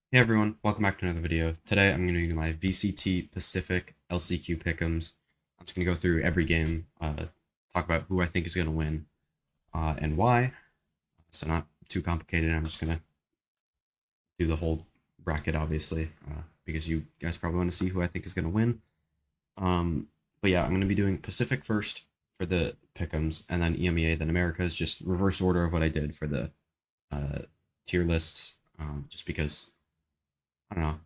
Hey everyone, welcome back to another video. Today I'm going to do my VCT Pacific LCQ Pick'ems. I'm just going to go through every game, talk about who I think is going to win, and why. So not too complicated. I'm just going to do the whole bracket, obviously, because you guys probably want to see who I think is going to win. But yeah, I'm going to be doing Pacific first for the Pick'ems, and then EMEA, then Americas, just reverse order of what I did for the uh, tier lists, just because, I don't know,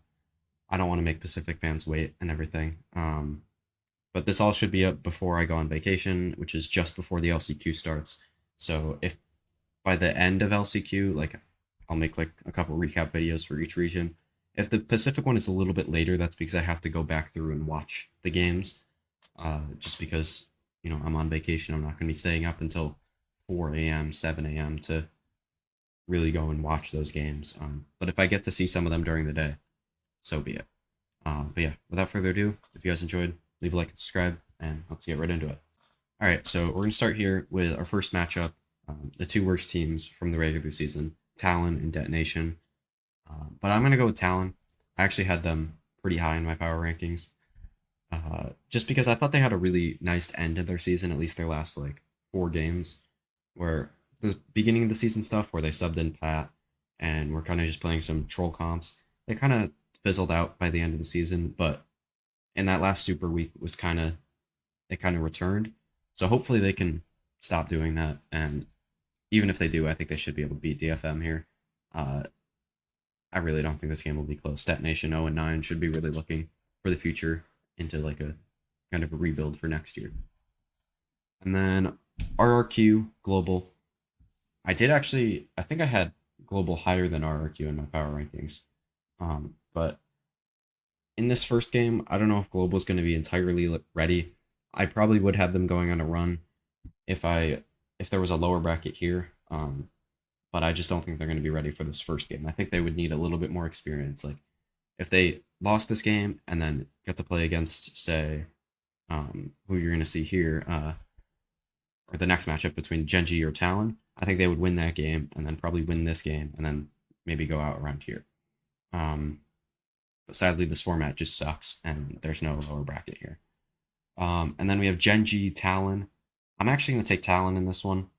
I don't want to make Pacific fans wait and everything. But this all should be up before I go on vacation, which is just before the LCQ starts. So if by the end of LCQ, like I'll make like a couple recap videos for each region. If the Pacific one is a little bit later, that's because I have to go back through and watch the games. Just because I'm on vacation, I'm not going to be staying up until 4 a.m., 7 a.m. to really go and watch those games. But if I get to see some of them during the day, so be it. But yeah, without further ado, if you guys enjoyed, leave a like and subscribe, and let's get right into it. All right, so we're gonna start here with our first matchup, the two worst teams from the regular season, Talon and Detonation. But I'm gonna go with Talon. I actually had them pretty high in my power rankings, just because I thought they had a really nice end of their season, at least their last like 4 games, where the beginning of the season stuff where they subbed in Pat and we're kind of just playing some troll comps. They kind of fizzled out by the end of the season, but in that last super week was kind of it kind of returned. So hopefully they can stop doing that, and even if they do, I think they should be able to beat DFM here. Uh, I really don't think this game will be close. Detonation 0-9 should be really looking for the future into like a kind of a rebuild for next year. And then RRQ Global. I think I had Global higher than RRQ in my power rankings. But in this first game, I don't know if Global is going to be entirely ready. I probably would have them going on a run if there was a lower bracket here. But I just don't think they're going to be ready for this first game. I think they would need a little bit more experience. Like if they lost this game and then get to play against, say, who you're going to see here, or the next matchup between Genji or Talon, I think they would win that game and then probably win this game and then maybe go out around here. Um, but sadly, this format just sucks and there's no lower bracket here. And then we have Genji Talon. I'm actually going to take Talon in this one.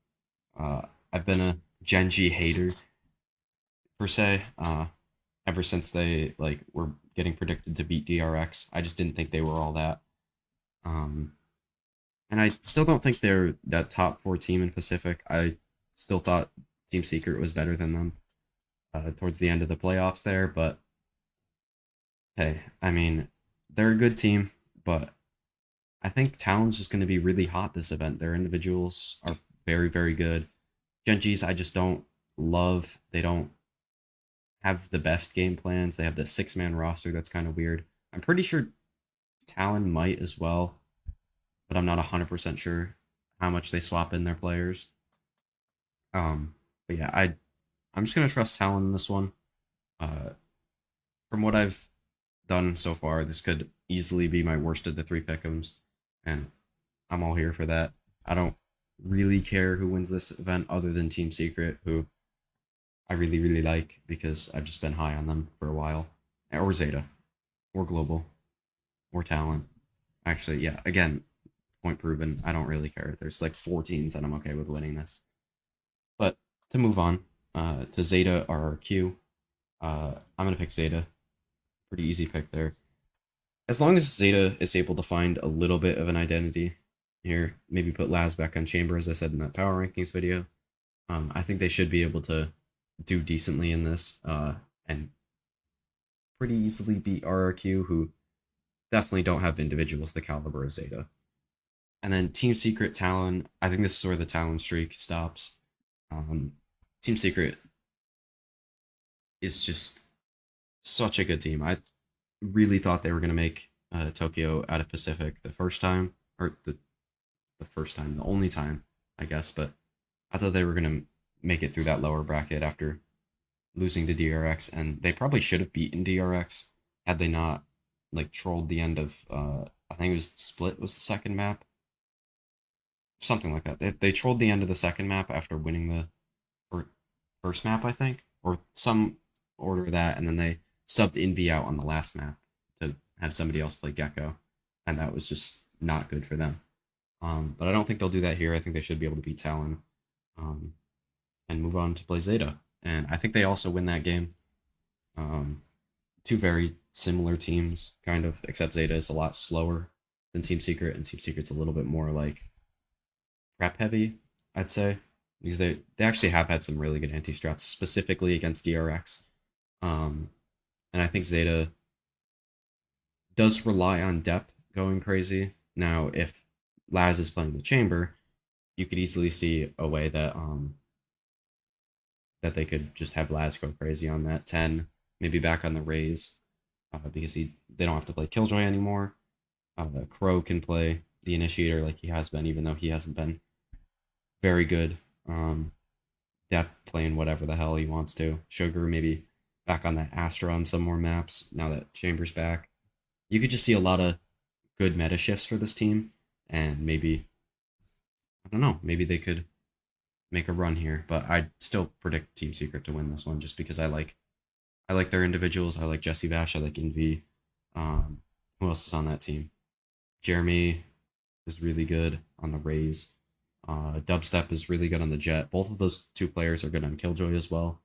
I've been a Genji hater per se, ever since they like were getting predicted to beat DRX. I just didn't think they were all that. Um, and I still don't think they're that top 4 team in Pacific. I still thought Team Secret was better than them towards the end of the playoffs there, but hey, I mean, they're a good team, but I think Talon's just going to be really hot this event. Their individuals are very, very good. Genji's I just don't love. They don't have the best game plans. They have the 6-man roster that's kind of weird. I'm pretty sure Talon might as well, but I'm not 100% sure how much they swap in their players. But yeah, I'm just gonna trust Talon in this one. Uh, from what I've done so far, this could easily be my worst of the 3 pick'ems, and I'm all here for that. I don't really care who wins this event other than Team Secret, who I really, really like because I've just been high on them for a while. Or Zeta, or Global, or Talent. Actually, yeah, again, point proven. I don't really care. There's like 4 teams that I'm okay with winning this. But to move on to Zeta RRQ, I'm going to pick Zeta. Pretty easy pick there. As long as Zeta is able to find a little bit of an identity here, maybe put Laz back on Chamber, as I said in that power rankings video, I think they should be able to do decently in this and pretty easily beat RRQ, who definitely don't have individuals the caliber of Zeta. And then Team Secret Talon, I think this is where the Talon streak stops. Um, Team Secret is just such a good team. I really thought they were going to make Tokyo out of Pacific the first time, or the first time, the only time, I guess. But I thought they were going to make it through that lower bracket after losing to DRX, and they probably should have beaten DRX had they not like trolled the end of I think it was Split was the second map, something like that. They trolled the end of the second map after winning the first map, I think, or some order of that, and then they subbed Envy out on the last map to have somebody else play Gecko, and that was just not good for them. But I don't think they'll do that here. I think they should be able to beat Talon, um, and move on to play Zeta. And I think they also win that game. Um, Two very similar teams, kind of, except Zeta is a lot slower than Team Secret, and Team Secret's a little bit more like prep heavy, I'd say, because they actually have had some really good anti strats, specifically against DRX. Um, and I think Zeta does rely on depth going crazy. Now, if Laz is playing the chamber, you could easily see a way that they could just have Laz go crazy on that 10, maybe back on the Rays, because they don't have to play Killjoy anymore. Crow can play the initiator like he has been, even though he hasn't been very good. Depth playing whatever the hell he wants to. Sugar maybe back on that Astra on some more maps now that Chamber's back. You could just see a lot of good meta shifts for this team, and maybe, I don't know, maybe they could make a run here. But I still predict Team Secret to win this one just because I like their individuals. I like Jesse Vash. I like Envy. Who else is on that team? Jeremy is really good on the Rays. Dubstep is really good on the Jet. Both of those two players are good on Killjoy as well.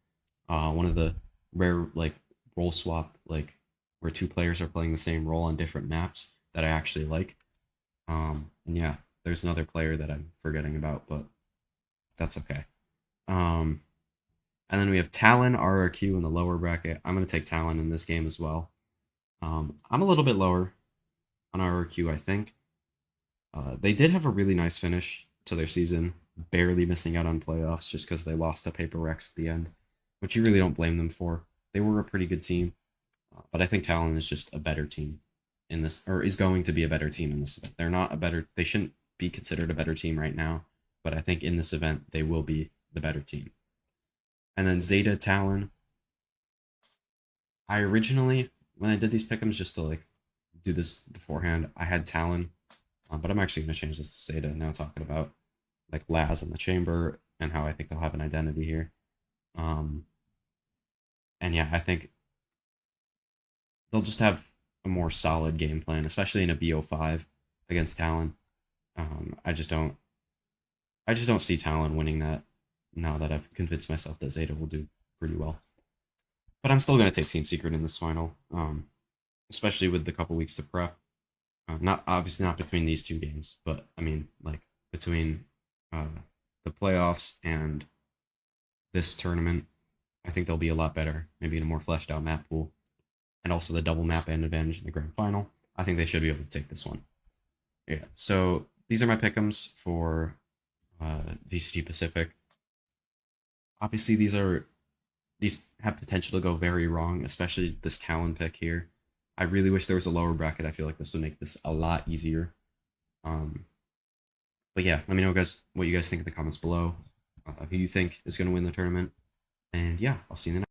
One of the rare like role swap where two players are playing the same role on different maps that I actually like. And yeah, there's another player that I'm forgetting about, but that's okay. Um, and then we have Talon RRQ in the lower bracket. I'm gonna take Talon in this game as well. I'm a little bit lower on RRQ, I think. They did have a really nice finish to their season, barely missing out on playoffs just because they lost to Paper Rex at the end, which you really don't blame them for. They were a pretty good team, but I think Talon is just a better team in this, or is going to be a better team in this event. They're not a better, they shouldn't be considered a better team right now, but I think in this event they will be the better team. And then Zeta Talon. I originally, when I did these pick'ems just to like do this beforehand, I had Talon, but I'm actually going to change this to Zeta now, talking about like Laz in the chamber and how I think they'll have an identity here. Um, and yeah, I think they'll just have a more solid game plan, especially in a BO5 against Talon. I just don't see Talon winning that now that I've convinced myself that Zeta will do pretty well. But I'm still going to take Team Secret in this final, especially with the couple weeks to prep. Not obviously not between these two games, but I mean like between uh, the playoffs and this tournament. I think they'll be a lot better, maybe in a more fleshed out map pool, and also the double map and advantage in the grand final. I think they should be able to take this one. Yeah. So these are my pick'ems for VCT Pacific. Obviously, these have potential to go very wrong, especially this Talon pick here. I really wish there was a lower bracket. I feel like this would make this a lot easier. Um, but yeah, let me know, guys, what you guys think in the comments below. Who you think is going to win the tournament. And yeah, I'll see you in the next.